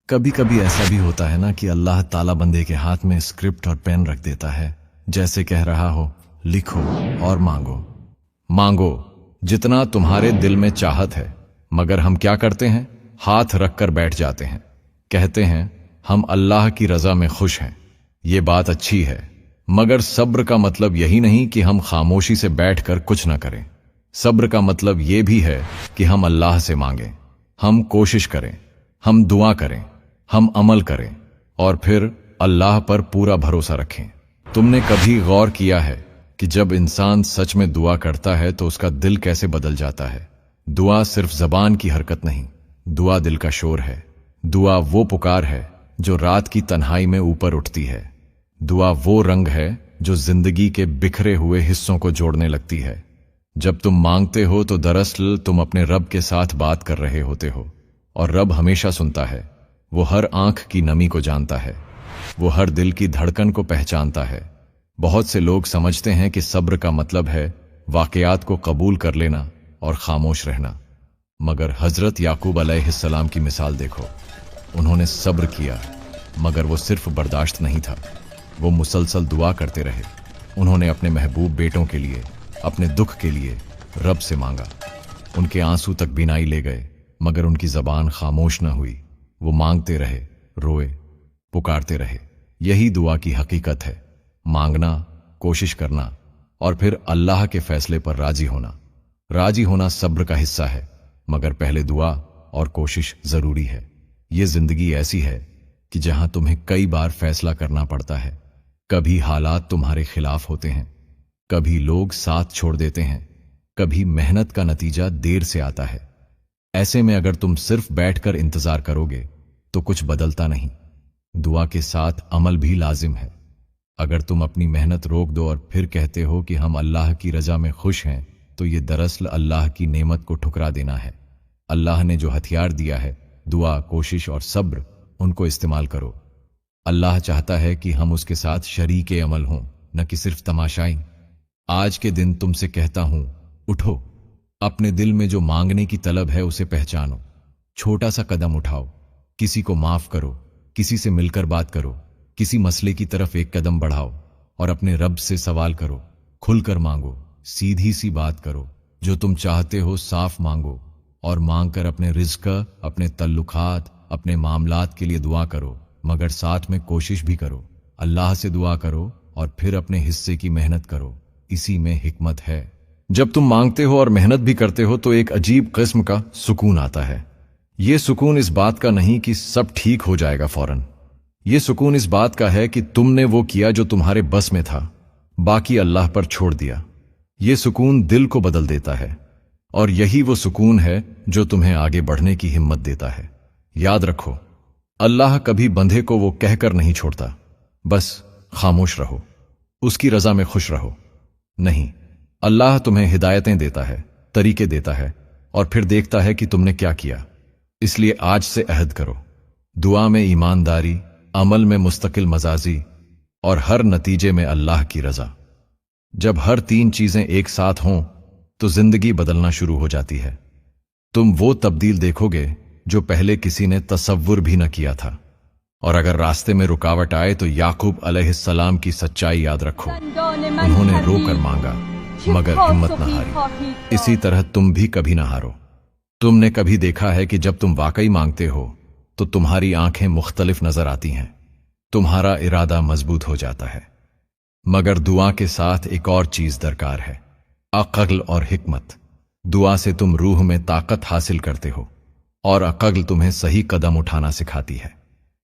कभी कभी ऐसा भी होता है ना कि अल्लाह ताला बंदे के हाथ में स्क्रिप्ट और पेन रख देता है, जैसे कह रहा हो लिखो और मांगो। मांगो जितना तुम्हारे दिल में चाहत है। मगर हम क्या करते हैं? हाथ रखकर बैठ जाते हैं, कहते हैं हम अल्लाह की रजा में खुश हैं। ये बात अच्छी है, मगर सब्र का मतलब यही नहीं कि हम खामोशी से बैठकर कुछ न करें। सब्र का मतलब ये भी है कि हम अल्लाह से मांगें, हम कोशिश करें, हम दुआ करें, हम अमल करें और फिर अल्लाह पर पूरा भरोसा रखें। तुमने कभी गौर किया है कि जब इंसान सच में दुआ करता है तो उसका दिल कैसे बदल जाता है? दुआ सिर्फ जबान की हरकत नहीं, दुआ दिल का शोर है। दुआ वो पुकार है जो रात की तन्हाई में ऊपर उठती है। दुआ वो रंग है जो जिंदगी के बिखरे हुए हिस्सों को जोड़ने लगती है। जब तुम मांगते हो तो दरअसल तुम अपने रब के साथ बात कर रहे होते हो, और रब हमेशा सुनता है। वो हर आंख की नमी को जानता है, वो हर दिल की धड़कन को पहचानता है। बहुत से लोग समझते हैं कि सब्र का मतलब है वाकयात को कबूल कर लेना और खामोश रहना, मगर हजरत याकूब अलैहिस्सलाम की मिसाल देखो। उन्होंने सब्र किया, मगर वो सिर्फ बर्दाश्त नहीं था, वो मुसलसल दुआ करते रहे। उन्होंने अपने महबूब बेटों के लिए, अपने दुख के लिए रब से मांगा। उनके आंसू तक बिनाई ले गए, मगर उनकी जबान खामोश न हुई। वो मांगते रहे, रोए, पुकारते रहे। यही दुआ की हकीकत है, मांगना, कोशिश करना और फिर अल्लाह के फैसले पर राजी होना। राजी होना सब्र का हिस्सा है, मगर पहले दुआ और कोशिश जरूरी है। ये जिंदगी ऐसी है कि जहां तुम्हें कई बार फैसला करना पड़ता है। कभी हालात तुम्हारे खिलाफ होते हैं, कभी लोग साथ छोड़ देते हैं, कभी मेहनत का नतीजा देर से आता है। ऐसे में अगर तुम सिर्फ बैठकर इंतजार करोगे तो कुछ बदलता नहीं। दुआ के साथ अमल भी लाजिम है। अगर तुम अपनी मेहनत रोक दो और फिर कहते हो कि हम अल्लाह की रजा में खुश हैं, तो ये दरअसल अल्लाह की नेमत को ठुकरा देना है। अल्लाह ने जो हथियार दिया है, दुआ, कोशिश और सब्र, उनको इस्तेमाल करो। अल्लाह चाहता है कि हम उसके साथ शरीके अमल हों, न कि सिर्फ तमाशाई। आज के दिन तुमसे कहता हूं, उठो, अपने दिल में जो मांगने की तलब है उसे पहचानो। छोटा सा कदम उठाओ, किसी को माफ करो, किसी से मिलकर बात करो, किसी मसले की तरफ एक कदम बढ़ाओ और अपने रब से सवाल करो। खुलकर मांगो, सीधी सी बात करो, जो तुम चाहते हो साफ मांगो और मांगकर अपने रिज़्क, अपने तल्लुकात, अपने मामलात के लिए दुआ करो, मगर साथ में कोशिश भी करो। अल्लाह से दुआ करो और फिर अपने हिस्से की मेहनत करो। इसी में हिकमत है। जब तुम मांगते हो और मेहनत भी करते हो तो एक अजीब किस्म का सुकून आता है। ये सुकून इस बात का नहीं कि सब ठीक हो जाएगा फौरन। ये सुकून इस बात का है कि तुमने वो किया जो तुम्हारे बस में था, बाकी अल्लाह पर छोड़ दिया। ये सुकून दिल को बदल देता है, और यही वो सुकून है जो तुम्हें आगे बढ़ने की हिम्मत देता है। याद रखो, अल्लाह कभी बंधे को वो कहकर नहीं छोड़ता, बस खामोश रहो, उसकी रजा में खुश रहो। नहीं, अल्लाह तुम्हें हिदायतें देता है, तरीके देता है, और फिर देखता है कि तुमने क्या किया। इसलिए आज से अहद करो, दुआ में ईमानदारी, अमल में मुस्तकिल मजाजी और हर नतीजे में अल्लाह की रजा। जब हर तीन चीजें एक साथ हों तो जिंदगी बदलना शुरू हो जाती है। तुम वो तब्दील देखोगे जो पहले किसी ने तसव्वुर भी न किया था। और अगर रास्ते में रुकावट आए तो याकूब अलैहिस्सलाम की सच्चाई याद रखो। उन्होंने रोकर मांगा, मगर हिम्मत न हारी। इसी तरह तुम भी कभी न हारो। तुमने कभी देखा है कि जब तुम वाकई मांगते हो तो तुम्हारी आंखें मुख्तलिफ नजर आती हैं, तुम्हारा इरादा मजबूत हो जाता है। मगर दुआ के साथ एक और चीज दरकार है, अक्ल और हिकमत। दुआ से तुम रूह में ताकत हासिल करते हो और अक्ल तुम्हें सही कदम उठाना सिखाती है।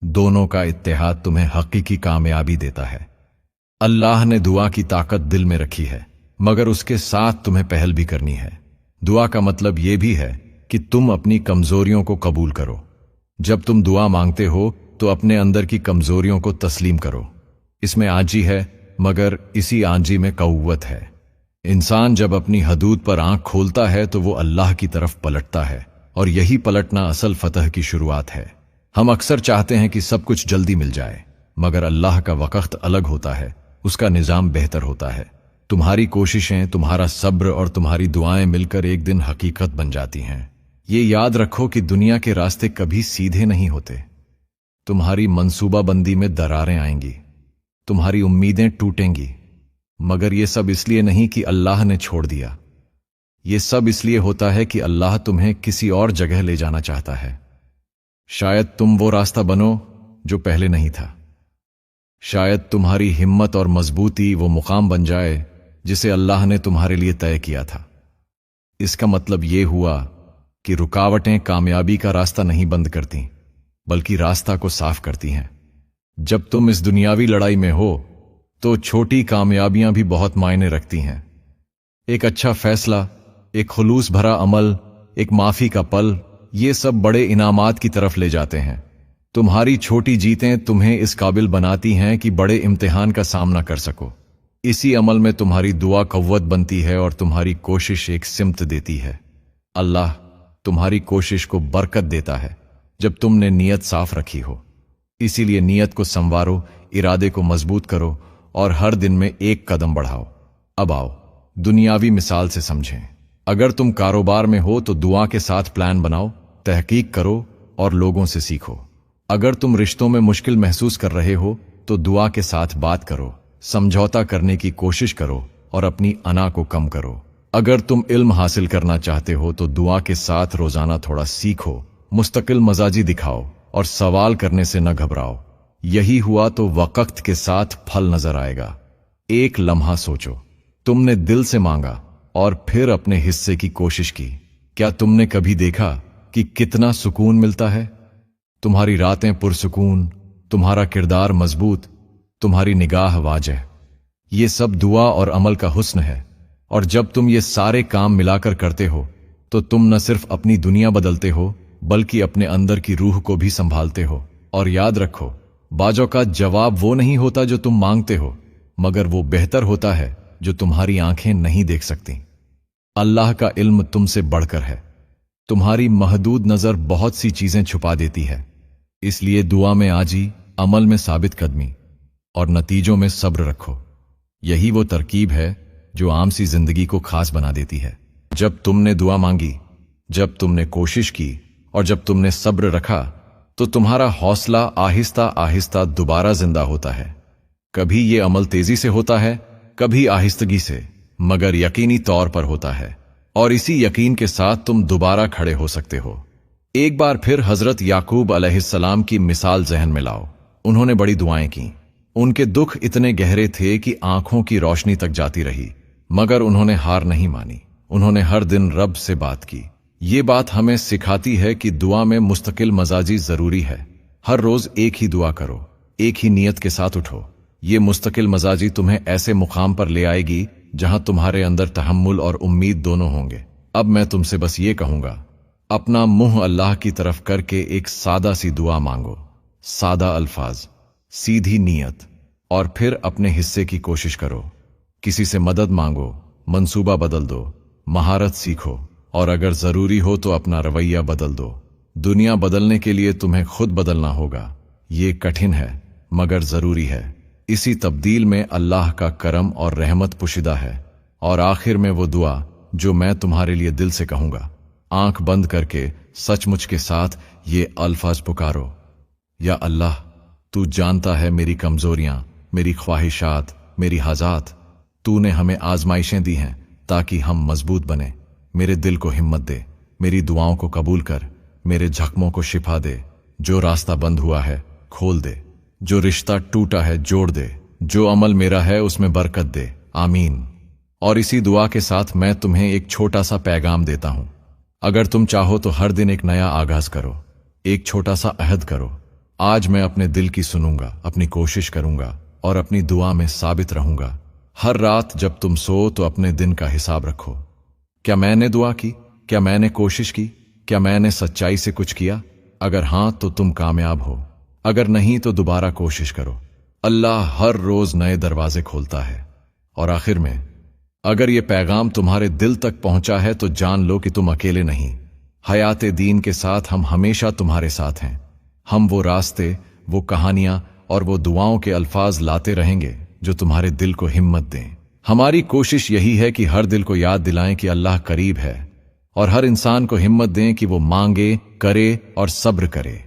दोनों का इत्तेहाद तुम्हें हकीकी कामयाबी देता है। अल्लाह ने दुआ की ताकत दिल में रखी है, मगर उसके साथ तुम्हें पहल भी करनी है। दुआ का मतलब यह भी है कि तुम अपनी कमजोरियों को कबूल करो। जब तुम दुआ मांगते हो तो अपने अंदर की कमजोरियों को तस्लीम करो। इसमें आजी है, मगर इसी आजी में कौवत है। इंसान जब अपनी हदूद पर आंख खोलता है तो वो अल्लाह की तरफ पलटता है, और यही पलटना असल फतह की शुरुआत है। हम अक्सर चाहते हैं कि सब कुछ जल्दी मिल जाए, मगर अल्लाह का वक्त अलग होता है, उसका निजाम बेहतर होता है। तुम्हारी कोशिशें, तुम्हारा सब्र और तुम्हारी दुआएं मिलकर एक दिन हकीकत बन जाती हैं। ये याद रखो कि दुनिया के रास्ते कभी सीधे नहीं होते। तुम्हारी मंसूबा बंदी में दरारें आएंगी, तुम्हारी उम्मीदें टूटेंगी, मगर ये सब इसलिए नहीं कि अल्लाह ने छोड़ दिया। ये सब इसलिए होता है कि अल्लाह तुम्हें किसी और जगह ले जाना चाहता है। शायद तुम वो रास्ता बनो जो पहले नहीं था। शायद तुम्हारी हिम्मत और मजबूती वो मुकाम बन जाए जिसे अल्लाह ने तुम्हारे लिए तय किया था। इसका मतलब ये हुआ कि रुकावटें कामयाबी का रास्ता नहीं बंद करती, बल्कि रास्ता को साफ करती हैं। जब तुम इस दुनियावी लड़ाई में हो तो छोटी कामयाबियां भी बहुत मायने रखती हैं। एक अच्छा फैसला, एक खुलूस भरा अमल, एक माफी का पल, ये सब बड़े इनामात की तरफ ले जाते हैं। तुम्हारी छोटी जीतें तुम्हें इस काबिल बनाती हैं कि बड़े इम्तिहान का सामना कर सको। इसी अमल में तुम्हारी दुआ कव्वत बनती है और तुम्हारी कोशिश एक सिमत देती है। अल्लाह तुम्हारी कोशिश को बरकत देता है जब तुमने नीयत साफ रखी हो। इसीलिए नीयत को संवारो, इरादे को मजबूत करो और हर दिन में एक कदम बढ़ाओ। अब आओ दुनियावी मिसाल से समझें। अगर तुम कारोबार में हो तो दुआ के साथ प्लान बनाओ, तहकीक करो और लोगों से सीखो। अगर तुम रिश्तों में मुश्किल महसूस कर रहे हो तो दुआ के साथ बात करो, समझौता करने की कोशिश करो और अपनी अना को कम करो। अगर तुम इल्म हासिल करना चाहते हो तो दुआ के साथ रोजाना थोड़ा सीखो, मुस्तकिल मजाजी दिखाओ और सवाल करने से न घबराओ। यही हुआ तो वक्त के साथ फल नजर आएगा। एक लम्हा सोचो, तुमने दिल से मांगा और फिर अपने हिस्से की कोशिश की। क्या तुमने कभी देखा कि कितना सुकून मिलता है? तुम्हारी रातें पुरसुकून, तुम्हारा किरदार मजबूत, तुम्हारी निगाह वाजह, ये सब दुआ और अमल का हुस्न है। और जब तुम ये सारे काम मिलाकर करते हो तो तुम न सिर्फ अपनी दुनिया बदलते हो बल्कि अपने अंदर की रूह को भी संभालते हो। और याद रखो, बाजों का जवाब वो नहीं होता जो तुम मांगते हो, मगर वो बेहतर होता है जो तुम्हारी आंखें नहीं देख सकती। अल्लाह का इल्म तुमसे बढ़कर है। तुम्हारी महदूद नजर बहुत सी चीजें छुपा देती है। इसलिए दुआ में आजी, अमल में साबित कदमी और नतीजों में सब्र रखो। यही वो तरकीब है जो आम सी जिंदगी को खास बना देती है। जब तुमने दुआ मांगी, जब तुमने कोशिश की और जब तुमने सब्र रखा तो तुम्हारा हौसला आहिस्ता आहिस्ता दोबारा जिंदा होता है। कभी ये अमल तेजी से होता है, कभी आहिस्तगी से, मगर यकीनी तौर पर होता है। और इसी यकीन के साथ तुम दोबारा खड़े हो सकते हो। एक बार फिर हजरत याकूब अलैहिस्सलाम की मिसाल जहन में लाओ। उन्होंने बड़ी दुआएं की। उनके दुख इतने गहरे थे कि आंखों की रोशनी तक जाती रही, मगर उन्होंने हार नहीं मानी। उन्होंने हर दिन रब से बात की। ये बात हमें सिखाती है कि दुआ में मुस्तकिल मजाजी जरूरी है। हर रोज एक ही दुआ करो, एक ही नियत के साथ उठो। ये मुस्तकिल मजाजी तुम्हें ऐसे मुकाम पर ले आएगी जहां तुम्हारे अंदर तहम्मुल और उम्मीद दोनों होंगे। अब मैं तुमसे बस ये कहूंगा, अपना मुंह अल्लाह की तरफ करके एक सादा सी दुआ मांगो। सादा अल्फाज, सीधी नीयत, और फिर अपने हिस्से की कोशिश करो। किसी से मदद मांगो, मंसूबा बदल दो, महारत सीखो, और अगर जरूरी हो तो अपना रवैया बदल दो। दुनिया बदलने के लिए तुम्हें खुद बदलना होगा। ये कठिन है मगर जरूरी है। इसी तब्दील में अल्लाह का करम और रहमत पुशिदा है। और आखिर में वो दुआ जो मैं तुम्हारे लिए दिल से कहूंगा, आंख बंद करके सचमुच के साथ ये अल्फाज पुकारो, या अल्लाह, तू जानता है मेरी कमजोरियां, मेरी ख्वाहिशात, मेरी हाजात। तूने हमें आजमाइशें दी हैं ताकि हम मजबूत बने। मेरे दिल को हिम्मत दे, मेरी दुआओं को कबूल कर, मेरे जख्मों को शिफा दे। जो रास्ता बंद हुआ है खोल दे, जो रिश्ता टूटा है जोड़ दे, जो अमल मेरा है उसमें बरकत दे। आमीन। और इसी दुआ के साथ मैं तुम्हें एक छोटा सा पैगाम देता हूं। अगर तुम चाहो तो हर दिन एक नया आगाज करो, एक छोटा सा अहद करो। आज मैं अपने दिल की सुनूंगा, अपनी कोशिश करूंगा और अपनी दुआ में साबित रहूंगा। हर रात जब तुम सो तो अपने दिन का हिसाब रखो। क्या मैंने दुआ की? क्या मैंने कोशिश की? क्या मैंने सच्चाई से कुछ किया? अगर हां तो तुम कामयाब हो, अगर नहीं तो दोबारा कोशिश करो। अल्लाह हर रोज नए दरवाजे खोलता है। और आखिर में, अगर यह पैगाम तुम्हारे दिल तक पहुंचा है तो जान लो कि तुम अकेले नहीं। हयात दीन के साथ हम हमेशा तुम्हारे साथ हैं। हम वो रास्ते, वो कहानियां और वो दुआओं के अल्फाज लाते रहेंगे जो तुम्हारे दिल को हिम्मत दें। हमारी कोशिश यही है कि हर दिल को याद दिलाएं कि अल्लाह करीब है, और हर इंसान को हिम्मत दें कि वो मांगे, करे और सब्र करे।